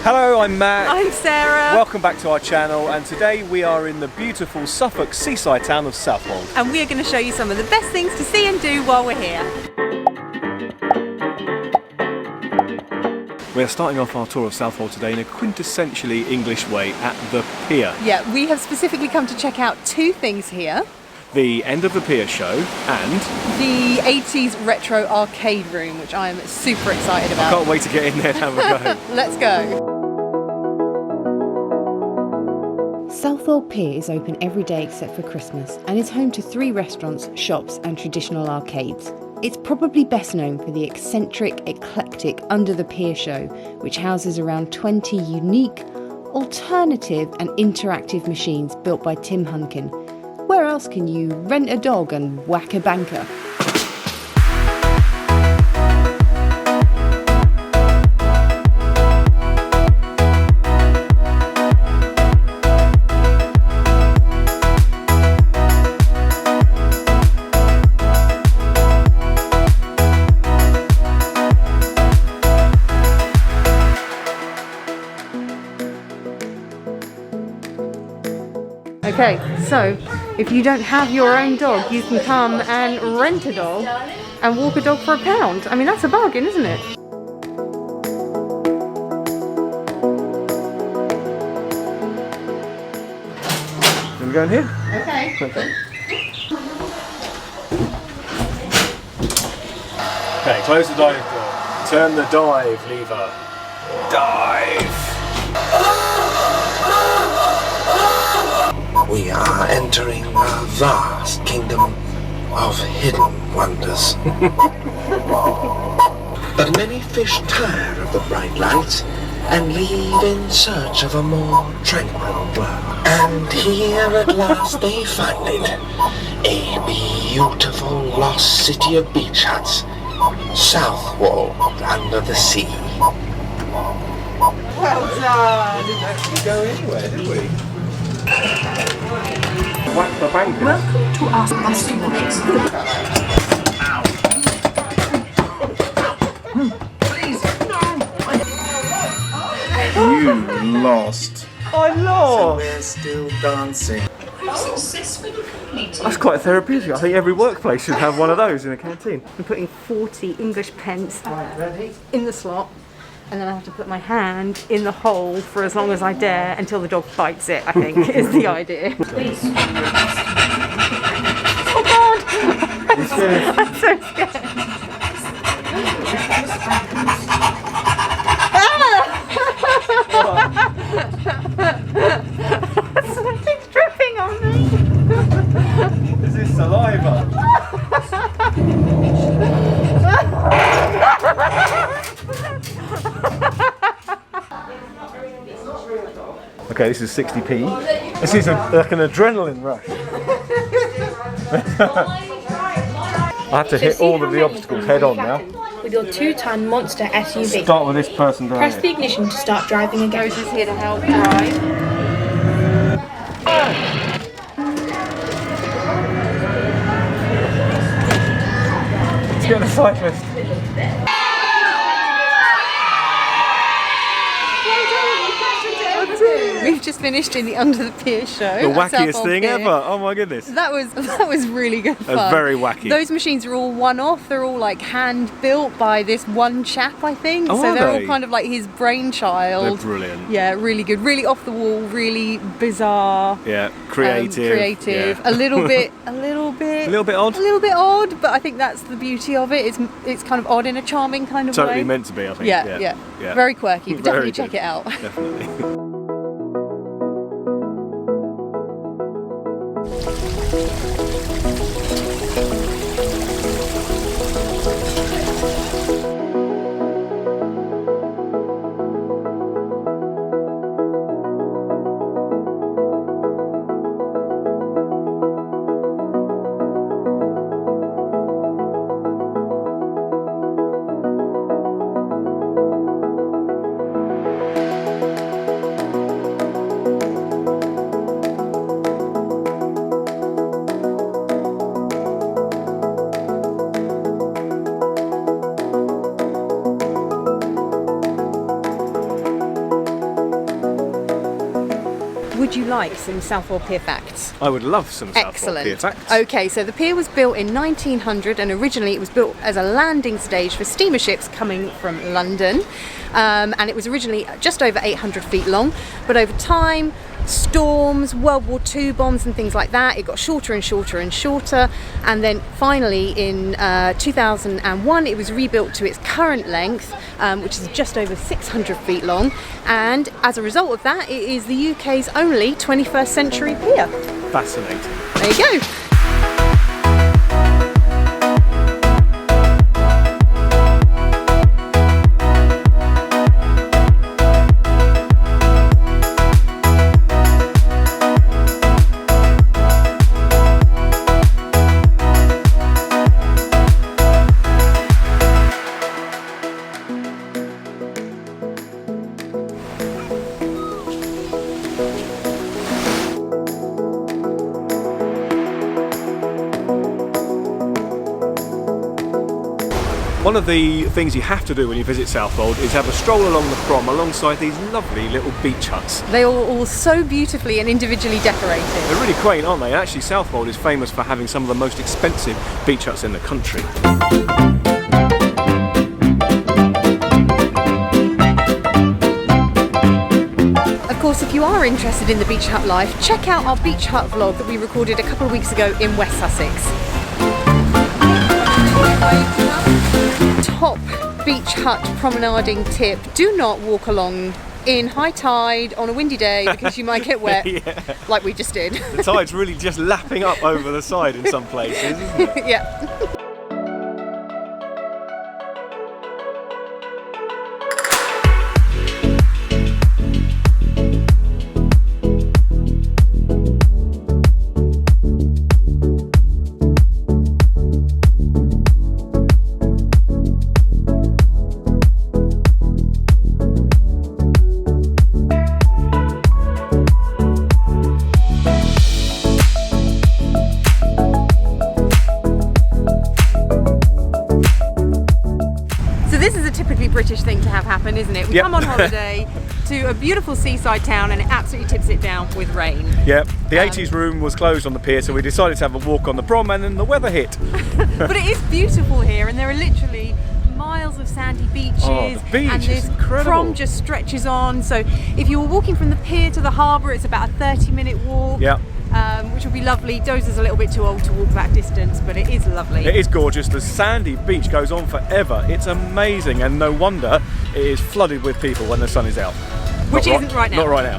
Hello, I'm Matt. I'm Sarah. Welcome back to our channel, and today we are in the beautiful Suffolk seaside town of Southwold. And we are going to show you some of the best things to see and do while we're here. We're starting off our tour of Southwold today in a quintessentially English way at the Pier. Yeah, we have specifically come to check out two things here. The end of the Pier show and the 80s retro arcade room, which I'm super excited about. I can't wait to get in there and have a go. Let's go. Southwold Pier is open every day except for Christmas and is home to 3 restaurants, shops and traditional arcades. It's probably best known for the eccentric, eclectic Under the Pier show, which houses around 20 unique, alternative and interactive machines built by Tim Hunkin. Where else can you rent a dog and whack a banker? Okay, so if you don't have your own dog, you can come and rent a dog and walk a dog for £1. I mean, that's a bargain, isn't it? Can we go in here? Okay. Okay, close the dive door. Turn the dive lever. Dive! We are entering a vast kingdom of hidden wonders. But many fish tire of the bright lights and leave in search of a more tranquil world. And here at last they find it, a beautiful lost city of beach huts, Southwold under the sea. Well done. We didn't actually go anywhere, did we? Whack the banker. Welcome to our bustling. You lost. I lost. We're still dancing. Successfully completed. That's quite therapeutic. I think every workplace should have one of those in a canteen. I'm putting 40 English pence in the slot, and then I have to put my hand in the hole for as long as I dare until the dog bites it, I think, is the idea. Oh God! I'm so scared. Something's dripping on me. Is this saliva? Okay, this is 60p. This is like an adrenaline rush. I have to hit all of the obstacles head on now. With your 2-ton monster SUV. Start with this person down Press here. the ignition to start driving again. Rose is here to help drive. Let's get the cyclist. We've just finished in the Under the Pier show. The at wackiest Southwold thing Pier. ever. Oh my goodness. That was really good fun. That's very wacky. Those machines are all one-off. They're all like hand built by this one chap, I think. Oh, so are they're they? all kind of like his brainchild. They're brilliant. Yeah, really good. Really off the wall. Really bizarre. Yeah, creative. Creative. Yeah. A little bit A little bit odd. a little bit odd, but I think that's the beauty of it. It's kind of odd in a charming kind of way. Totally meant to be, I think. Yeah. Very quirky. But Very definitely check good. it out. Definitely. would you like some Southwold Pier facts? I would love some Southwold Excellent. Pier facts. Okay, so the pier was built in 1900 and originally it was built as a landing stage for steamer ships coming from London. And it was originally just over 800 feet long, but over time, storms, World War II bombs and things like that, it got shorter and shorter and shorter, and then finally in 2001 it was rebuilt to its current length, which is just over 600 feet long, and as a result of that it is the UK's only 21st century pier. Fascinating. There you go. One of the things you have to do when you visit Southwold is have a stroll along the prom alongside these lovely little beach huts. They are all so beautifully and individually decorated. They're really quaint, aren't they? Actually, Southwold is famous for having some of the most expensive beach huts in the country. Of course, if you are interested in the beach hut life, check out our beach hut vlog that we recorded a couple of weeks ago in West Sussex. Top beach hut promenading tip: do not walk along in high tide on a windy day because you might get wet. Yeah. Like we just did. The tide's really just lapping up over the side in some places, isn't it? Yeah. British thing to have happen, isn't it? We Yep. come on holiday to a beautiful seaside town and it absolutely tips it down with rain. Yeah, the 80s room was closed on the pier, so we decided to have a walk on the prom, and then the weather hit. But it is beautiful here, and there are literally miles of sandy beaches, Oh, the beach and is this incredible. prom just stretches on. So if you were walking from the pier to the harbour, it's about a 30-minute walk. Yeah. Which will be lovely. Dozer's a little bit too old to walk that distance, but it is lovely. It is gorgeous. The sandy beach goes on forever. It's amazing, and no wonder it is flooded with people when the sun is out. Which Not isn't right now. Not right now.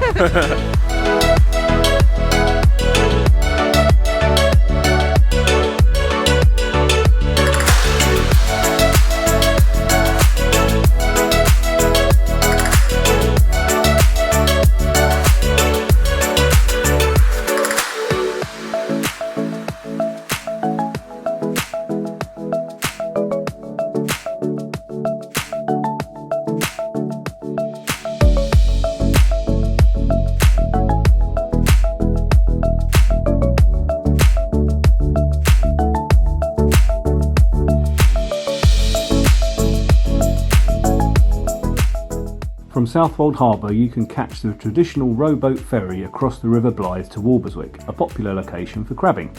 From Southwold Harbour you can catch the traditional rowboat ferry across the River Blythe to Walberswick, a popular location for crabbing.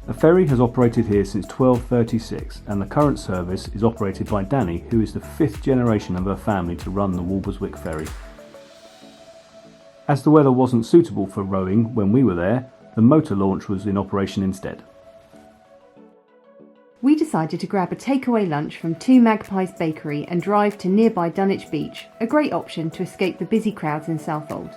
The ferry has operated here since 1236 and the current service is operated by Danny, who is the 5th generation of her family to run the Walberswick ferry. As the weather wasn't suitable for rowing when we were there, the motor launch was in operation instead. We decided to grab a takeaway lunch from Two Magpies Bakery and drive to nearby Dunwich Beach, a great option to escape the busy crowds in Southwold.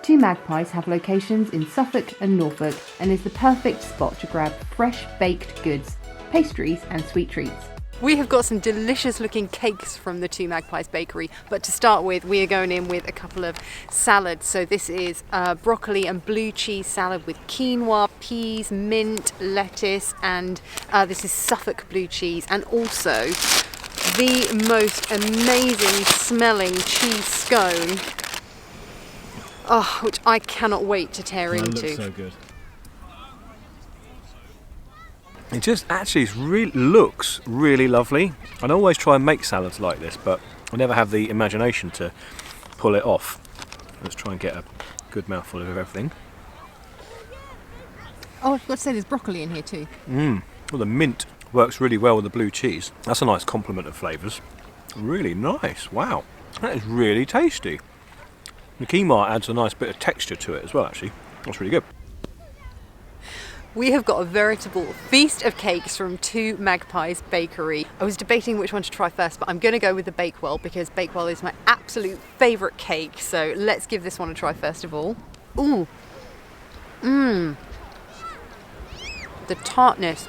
Two Magpies have locations in Suffolk and Norfolk and is the perfect spot to grab fresh baked goods, pastries and sweet treats. We have got some delicious looking cakes from the Two Magpies Bakery, but to start with we are going in with a couple of salads. So this is broccoli and blue cheese salad with quinoa, peas, mint, lettuce, and this is Suffolk blue cheese, and also the most amazing smelling cheese scone, which I cannot wait to tear into. It looks so good. It just actually looks really lovely. I always try and make salads like this, but I never have the imagination to pull it off. Let's try and get a Good mouthful of everything. Oh, I forgot to say there's broccoli in here too. Well, the mint works really well with the blue cheese. That's a nice complement of flavours. Really nice. Wow. That is really tasty. The quinoa adds a nice bit of texture to it as well, actually. That's really good. We have got a veritable feast of cakes from Two Magpies Bakery. I was debating which one to try first, but I'm going to go with the Bakewell because Bakewell is my absolute favourite cake. So let's give this one a try first of all. Ooh. The tartness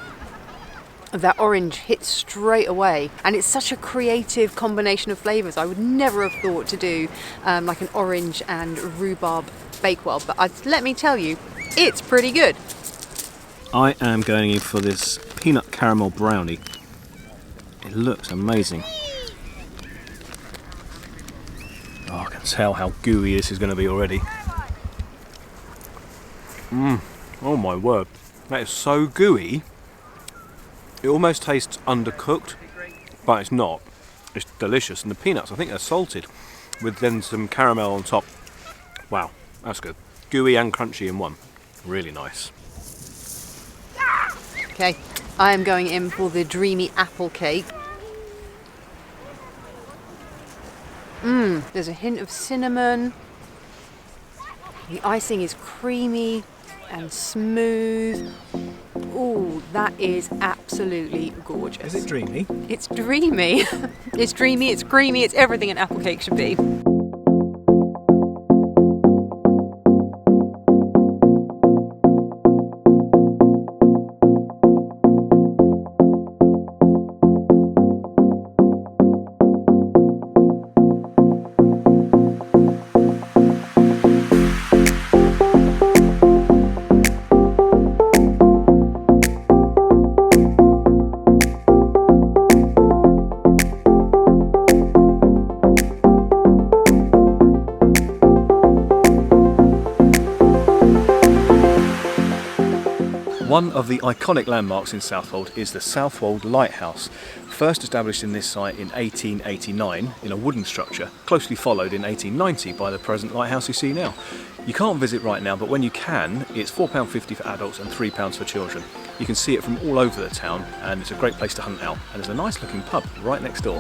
of that orange hits straight away, and it's such a creative combination of flavours. I would never have thought to do like an orange and rhubarb Bakewell, but let me tell you, it's pretty good. I am going in for this peanut caramel brownie. It looks amazing. Oh, I can tell how gooey this is going to be already. Oh my word. That is so gooey. It almost tastes undercooked, but it's not. It's delicious. And the peanuts, I think they're salted with then some caramel on top. Wow, that's good. Gooey and crunchy in one. Really nice. Okay, I am going in for the dreamy apple cake. There's a hint of cinnamon. The icing is creamy and smooth. Ooh, that is absolutely gorgeous. Is it dreamy? It's dreamy. It's dreamy, it's creamy, it's everything an apple cake should be. One of the iconic landmarks in Southwold is the Southwold Lighthouse, first established in this site in 1889 in a wooden structure, closely followed in 1890 by the present lighthouse you see now. You can't visit right now, but when you can, it's £4.50 for adults and £3 for children. You can see it from all over the town, and it's a great place to hunt out, and there's a nice looking pub right next door.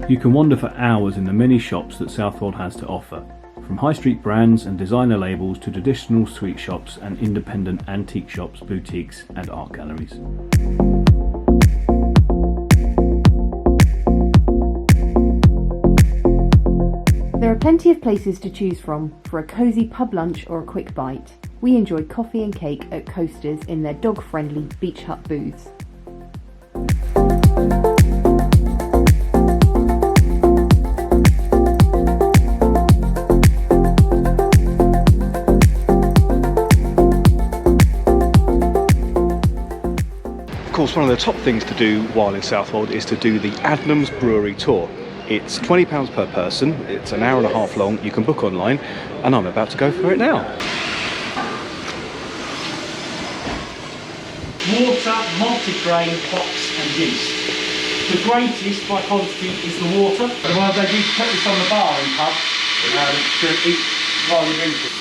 You can wander for hours in the many shops that Southwold has to offer, from high street brands and designer labels to traditional sweet shops and independent antique shops, boutiques and art galleries. There are plenty of places to choose from for a cosy pub lunch or a quick bite. We enjoyed coffee and cake at Coasters in their dog-friendly beach hut booths. Of course, one of the top things to do while in Southwold is to do the Adnams brewery tour. It's £20 per person, it's an hour and a half long, you can book online, and I'm about to go for it now. Water, multi-grain, hops and yeast. The greatest by quantity is the water. Otherwise they do put this on the bar in pub to eat while you drink it.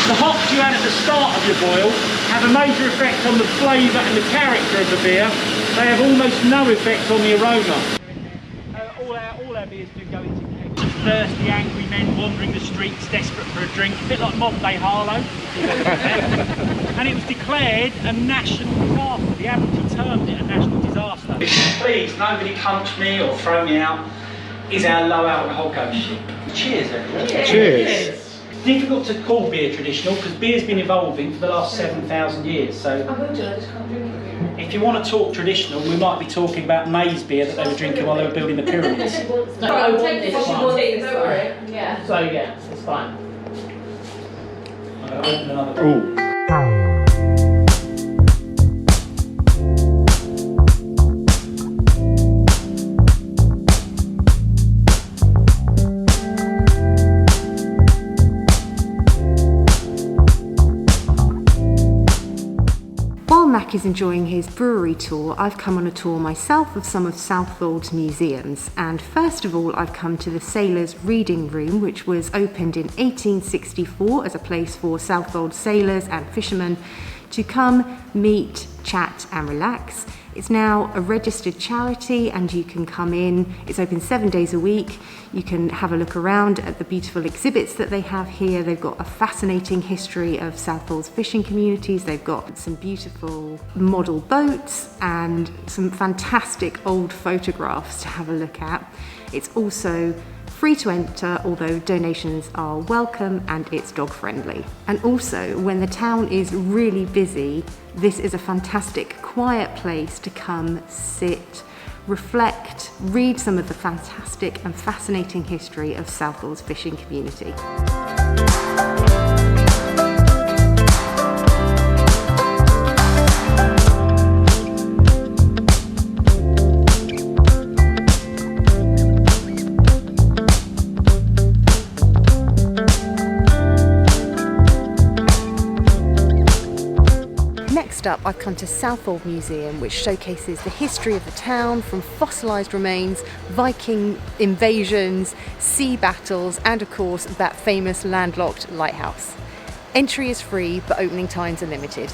The hops you add at the start of your boil have a major effect on the flavour and the character of the beer. They have almost no effect on the aroma. All our beers do go into kegs. Thirsty, angry men wandering the streets, desperate for a drink, a bit like modern day Harlow. And it was declared a national disaster. The Admiralty termed it a national disaster. Please, nobody punch me or throw me out. Is our low alcohol ghost ship. Cheers, everyone. Cheers. It's difficult to call beer traditional because beer's been evolving for the last 7,000 years. So if you want to talk traditional, we might be talking about maize beer that they were drinking while they were building the pyramids. I'll take this one. Yeah. So yeah, it's fine. I'll open another. Ooh. is enjoying his brewery tour, I've come on a tour myself of some of Southwold's museums. And first of all, I've come to the Sailors' Reading Room, which was opened in 1864 as a place for Southwold sailors and fishermen to come, meet, chat and relax. It's now a registered charity and you can come in. It's open 7 days a week. You can have a look around at the beautiful exhibits that they have here. They've got a fascinating history of Southwold's fishing communities. They've got some beautiful model boats and some fantastic old photographs to have a look at. It's also free to enter, although donations are welcome, and it's dog friendly. And also, when the town is really busy, this is a fantastic quiet place to come, sit, reflect, read some of the fantastic and fascinating history of Southwold's fishing community. Next up, I've come to Southwold Museum, which showcases the history of the town from fossilised remains, Viking invasions, sea battles, and of course that famous landlocked lighthouse. Entry is free, but opening times are limited.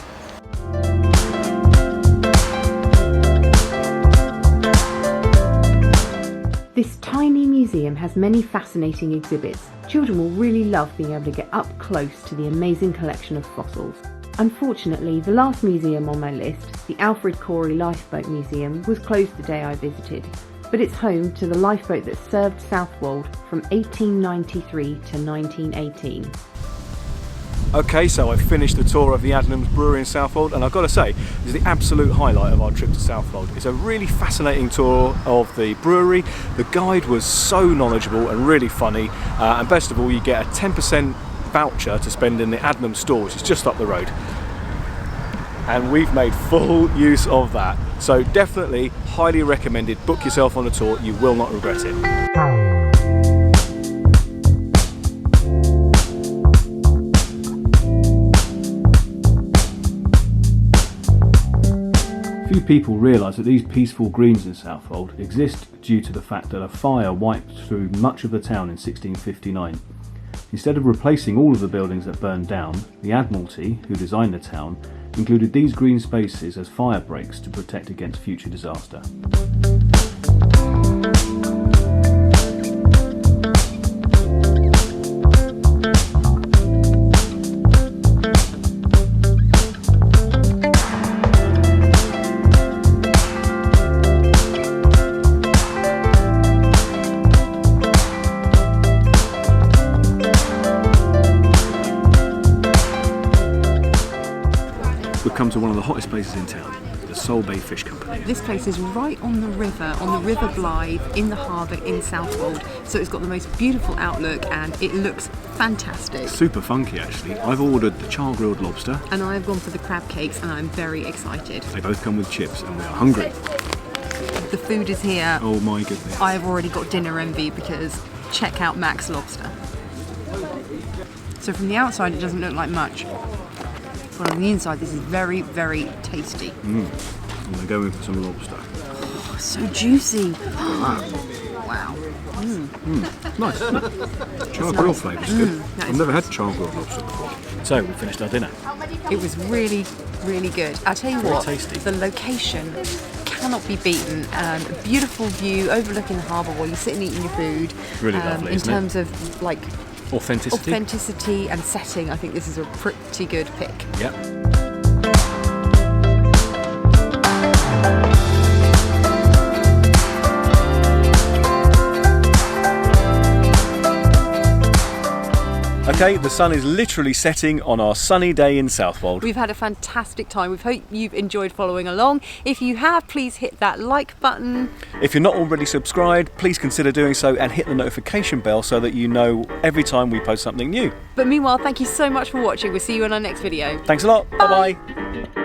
This tiny museum has many fascinating exhibits. Children will really love being able to get up close to the amazing collection of fossils. Unfortunately, the last museum on my list, the Alfred Corey Lifeboat Museum, was closed the day I visited, but it's home to the lifeboat that served Southwold from 1893 to 1918. Okay, so I've finished the tour of the Adnams brewery in Southwold, and I've got to say, this is the absolute highlight of our trip to Southwold. It's a really fascinating tour of the brewery. The guide was so knowledgeable and really funny, and best of all, you get a 10% voucher to spend in the Adnams store, which is just up the road. And we've made full use of that. So definitely, highly recommended. Book yourself on a tour, you will not regret it. Few people realise that these peaceful greens in Southwold exist due to the fact that a fire wiped through much of the town in 1659. Instead of replacing all of the buildings that burned down, the Admiralty, who designed the town, included these green spaces as fire breaks to protect against future disaster. Come to one of the hottest places in town, the Sole Bay Fish Company. This place is right on the River Blythe, in the harbour in Southwold, so it's got the most beautiful outlook and it looks fantastic. Super funky actually. I've ordered the char-grilled lobster. And I've gone for the crab cakes and I'm very excited. They both come with chips and we are hungry. The food is here. Oh my goodness. I have already got dinner envy because check out Mac's Lobster. So from the outside it doesn't look like much. But on the inside, this is very, very tasty. I'm going to go in for some lobster. Oh, so juicy. Wow. Nice. Char-grilled flavour's good. I've never had char-grilled lobster before. So, we finished our dinner. It was really, really good. I'll tell you Very what, tasty. The location cannot be beaten. A beautiful view overlooking the harbour while you're sitting eating your food. Really lovely, in isn't terms it? of like Authenticity and setting, I think this is a pretty good pick. Yep. Okay, the sun is literally setting on our sunny day in Southwold. We've had a fantastic time. We hope you've enjoyed following along. If you have, please hit that like button. If you're not already subscribed, please consider doing so and hit the notification bell so that you know every time we post something new. But meanwhile, thank you so much for watching. We'll see you in our next video. Thanks a lot. Bye-bye.